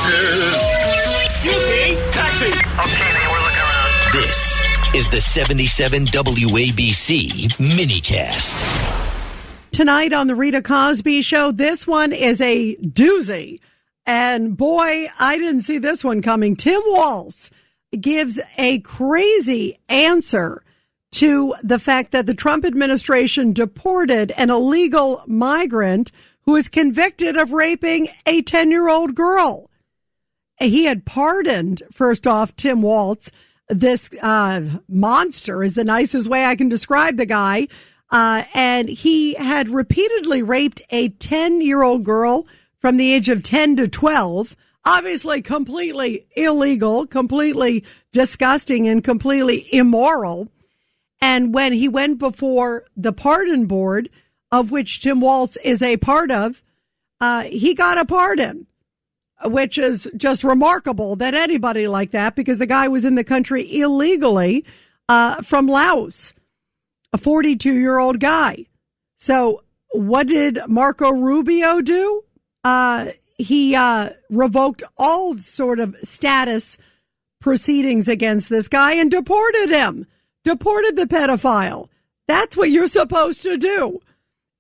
suckers. Excuse me, taxi. Okay, man, we're looking around. This is the 77 WABC minicast. Tonight on the Rita Cosby Show, this one is a doozy. And boy, I didn't see this one coming. Tim Walz gives a crazy answer to the fact that the Trump administration deported an illegal migrant who was convicted of raping a 10-year-old girl. He had pardoned, first off, Tim Walz. This monster is the nicest way I can describe the guy. And he had repeatedly raped a 10-year-old girl from the age of 10 to 12. Obviously completely illegal, completely disgusting, and completely immoral. And when he went before the pardon board, of which Tim Walz is a part of, he got a pardon, which is just remarkable that anybody like that, because the guy was in the country illegally from Laos, a 42-year-old guy. So what did Marco Rubio do? He revoked all sort of status proceedings against this guy and deported him. Deported the pedophile. That's what you're supposed to do,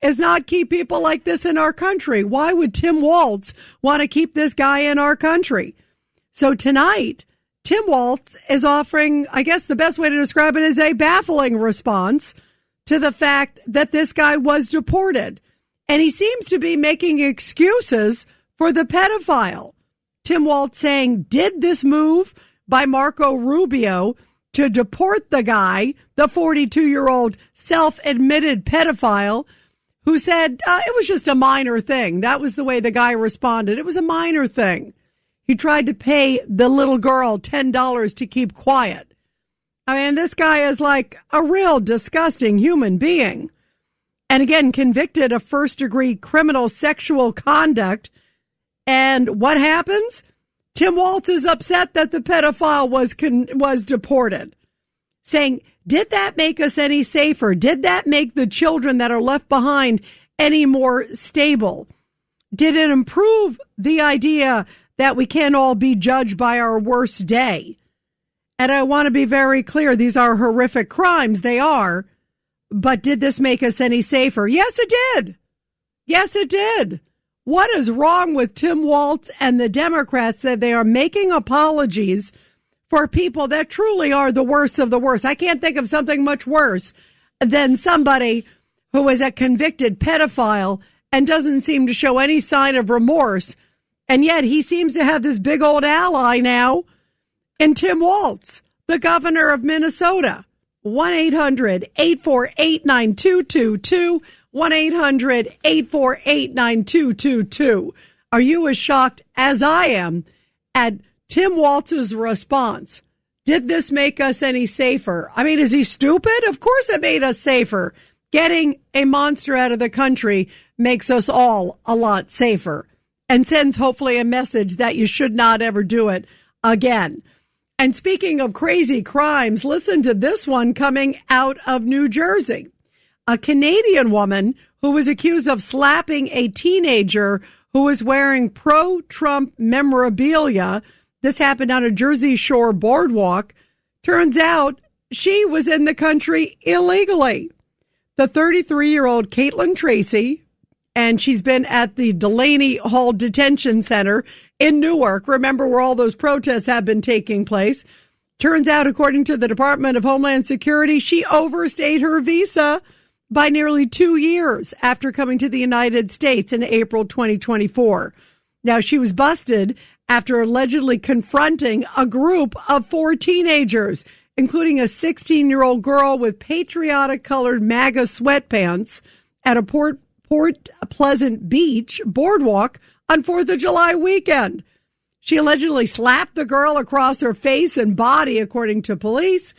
is not keep people like this in our country. Why would Tim Walz want to keep this guy in our country? So tonight, Tim Walz is offering, I guess the best way to describe it is a baffling response to the fact that this guy was deported. And he seems to be making excuses for the pedophile. Tim Walz saying, did this move by Marco Rubio to deport the guy, the 42-year-old self-admitted pedophile, who said it was just a minor thing. That was the way the guy responded. It was a minor thing. He tried to pay the little girl $10 to keep quiet. I mean, this guy is like a real disgusting human being. And again, convicted of first-degree criminal sexual conduct. And what happens? Tim Walz is upset that the pedophile was deported, saying, did that make us any safer? Did that make the children that are left behind any more stable? Did it improve the idea that we can't all be judged by our worst day? And I want to be very clear. These are horrific crimes. They are. But did this make us any safer? Yes, it did. Yes, it did. What is wrong with Tim Walz and the Democrats that they are making apologies for people that truly are the worst of the worst? I can't think of something much worse than somebody who is a convicted pedophile and doesn't seem to show any sign of remorse. And yet he seems to have this big old ally now in Tim Walz, the governor of Minnesota. 1-800-848-9222. 1-800-848-9222. Are you as shocked as I am at Tim Walz's response? Did this make us any safer? I mean, is he stupid? Of course it made us safer. Getting a monster out of the country makes us all a lot safer and sends hopefully a message that you should not ever do it again. And speaking of crazy crimes, listen to this one coming out of New Jersey. A Canadian woman who was accused of slapping a teenager who was wearing pro-Trump memorabilia. This happened on a Jersey Shore boardwalk. Turns out she was in the country illegally. The 33-year-old Caitlin Tracy, and she's been at the Delaney Hall Detention Center in Newark. Remember where all those protests have been taking place. Turns out, according to the Department of Homeland Security, she overstayed her visa by nearly 2 years after coming to the United States in April 2024. Now, she was busted after allegedly confronting a group of 4 teenagers, including a 16-year-old girl with patriotic-colored MAGA sweatpants at a Port Pleasant Beach boardwalk on 4th of July weekend. She allegedly slapped the girl across her face and body, according to police.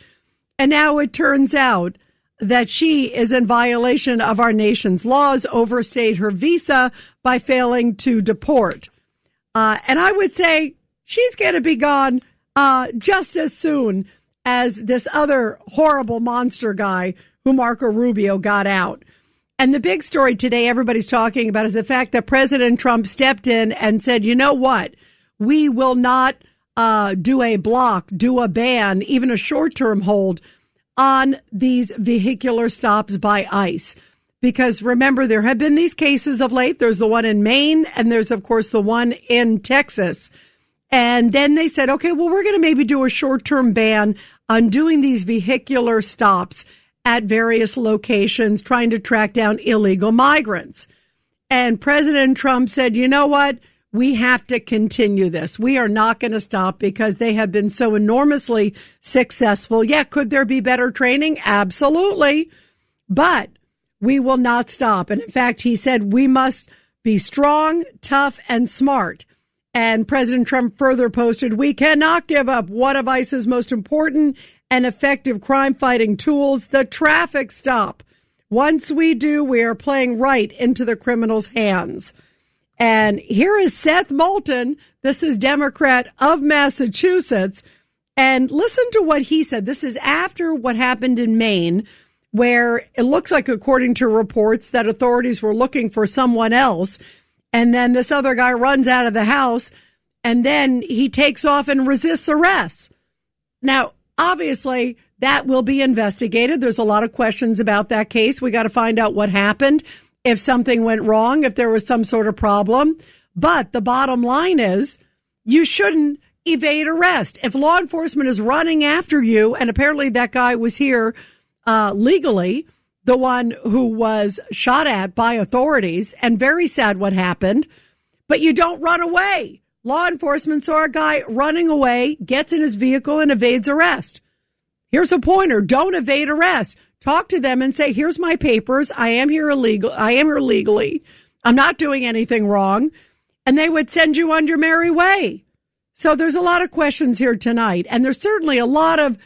And now it turns out that she is in violation of our nation's laws, overstayed her visa by failing to deport. And I would say she's going to be gone just as soon as this other horrible monster guy who Marco Rubio got out. And the big story today everybody's talking about is the fact that President Trump stepped in and said, you know what? we will not do a ban, even a short-term hold on these vehicular stops by ICE. Because remember, there have been these cases of late. There's the one in Maine, and there's, of course, the one in Texas. And then they said, okay, well, we're going to maybe do a short-term ban on doing these vehicular stops at various locations, trying to track down illegal migrants. And President Trump said, you know what? We have to continue this. We are not going to stop because they have been so enormously successful. Yeah, could there be better training? Absolutely. But we will not stop. And in fact, he said we must be strong, tough, and smart. And President Trump further posted, we cannot give up one of ICE's most important and effective crime-fighting tools, the traffic stop. Once we do, we are playing right into the criminals' hands. And here is Seth Moulton. This is Democrat of Massachusetts. And listen to what he said. This is after what happened in Maine, where it looks like, according to reports, that authorities were looking for someone else. And then this other guy runs out of the house, and then he takes off and resists arrest. Now, obviously, that will be investigated. There's a lot of questions about that case. We got to find out what happened, if something went wrong, if there was some sort of problem. But the bottom line is, you shouldn't evade arrest. If law enforcement is running after you, and apparently that guy was here legally, the one who was shot at by authorities, and very sad what happened, but you don't run away. Law enforcement saw a guy running away, gets in his vehicle and evades arrest. Here's a pointer. Don't evade arrest. Talk to them and say, here's my papers. I am here legally. I'm not doing anything wrong. And they would send you on your merry way. So there's a lot of questions here tonight. And there's certainly a lot of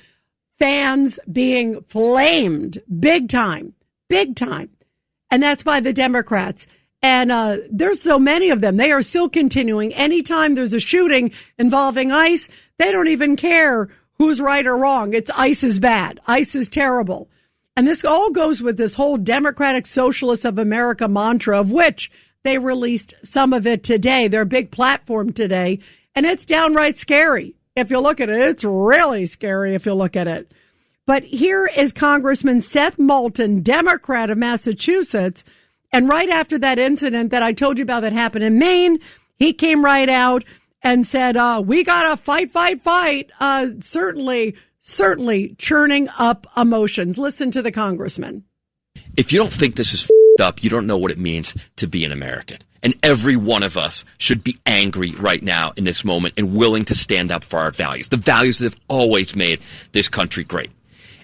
fans being flamed big time. And that's by the Democrats. And there's so many of them. They are still continuing. Anytime there's a shooting involving ICE, they don't even care who's right or wrong. It's ICE is bad. ICE is terrible. And this all goes with this whole Democratic Socialists of America mantra, of which they released some of it today, their big platform today. And it's downright scary. If you look at it, it's really scary if you look at it. But here is Congressman Seth Moulton, Democrat of Massachusetts. And right after that incident that I told you about that happened in Maine, he came right out and said, we got to fight. Certainly churning up emotions. Listen to the congressman. If you don't think this is up, you don't know what it means to be an American. And every one of us should be angry right now in this moment and willing to stand up for our values, the values that have always made this country great.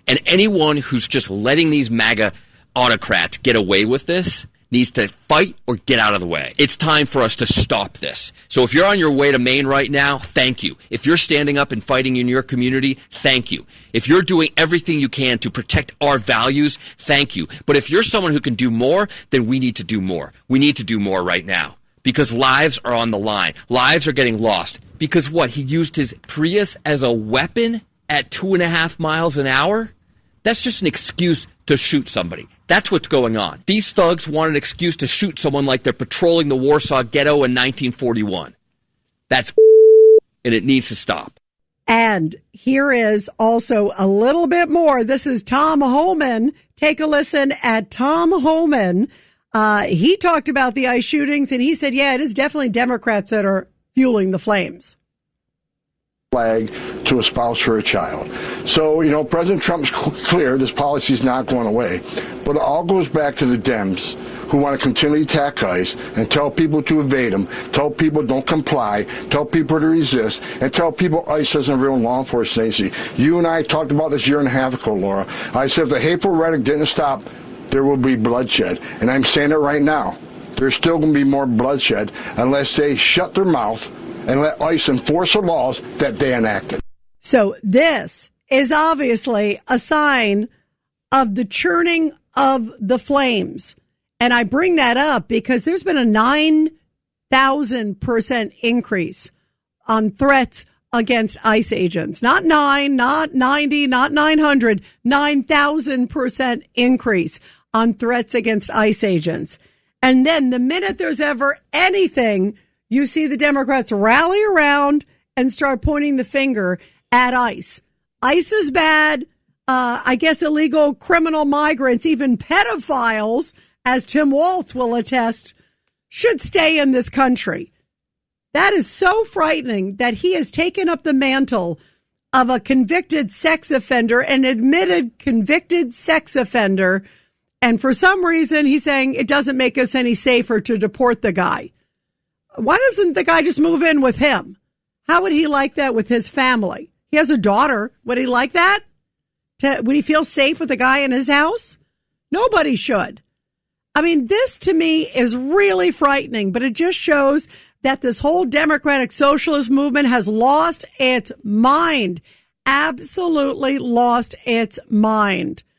And anyone who's just letting these MAGA autocrats get away with this needs to fight or get out of the way. It's time for us to stop this. So if you're on your way to Maine right now, thank you. If you're standing up and fighting in your community, thank you. If you're doing everything you can to protect our values, thank you. But if you're someone who can do more, then we need to do more. We need to do more right now because lives are on the line. Lives are getting lost because what? He used his Prius as a weapon at 2.5 miles an hour? That's just an excuse to shoot somebody. That's what's going on. These thugs want an excuse to shoot someone like they're patrolling the Warsaw Ghetto in 1941. That's and it needs to stop. And here is also a little bit more. This is Tom Homan. Take a listen at Tom Homan. He talked about the ICE shootings, and he said, yeah, it is definitely Democrats that are fueling the flames. Flag to a spouse for a child. So, President Trump's clear this policy is not going away. But it all goes back to the Dems who want to continually attack ICE and tell people to evade them, tell people don't comply, tell people to resist, and tell people ICE isn't a real law enforcement agency. You and I talked about this 1.5 years ago, Laura. I said if the hateful rhetoric didn't stop, there will be bloodshed. And I'm saying it right now. There's still going to be more bloodshed unless they shut their mouth and let ICE enforce the laws that they enacted. So this is obviously a sign of the churning of the flames. And I bring that up because there's been a 9,000% increase on threats against ICE agents. Not 9, not 90, not 900, 9,000% increase on threats against ICE agents. And then the minute there's ever anything you see the Democrats rally around and start pointing the finger at ICE. ICE is bad. I guess illegal criminal migrants, even pedophiles, as Tim Walz will attest, should stay in this country. That is so frightening that he has taken up the mantle of a convicted sex offender, an admitted convicted sex offender. And for some reason, he's saying it doesn't make us any safer to deport the guy. Why doesn't the guy just move in with him? How would he like that with his family? He has a daughter. Would he like that? Would he feel safe with a guy in his house? Nobody should. I mean, this to me is really frightening, but it just shows that this whole democratic socialist movement has lost its mind. Absolutely lost its mind.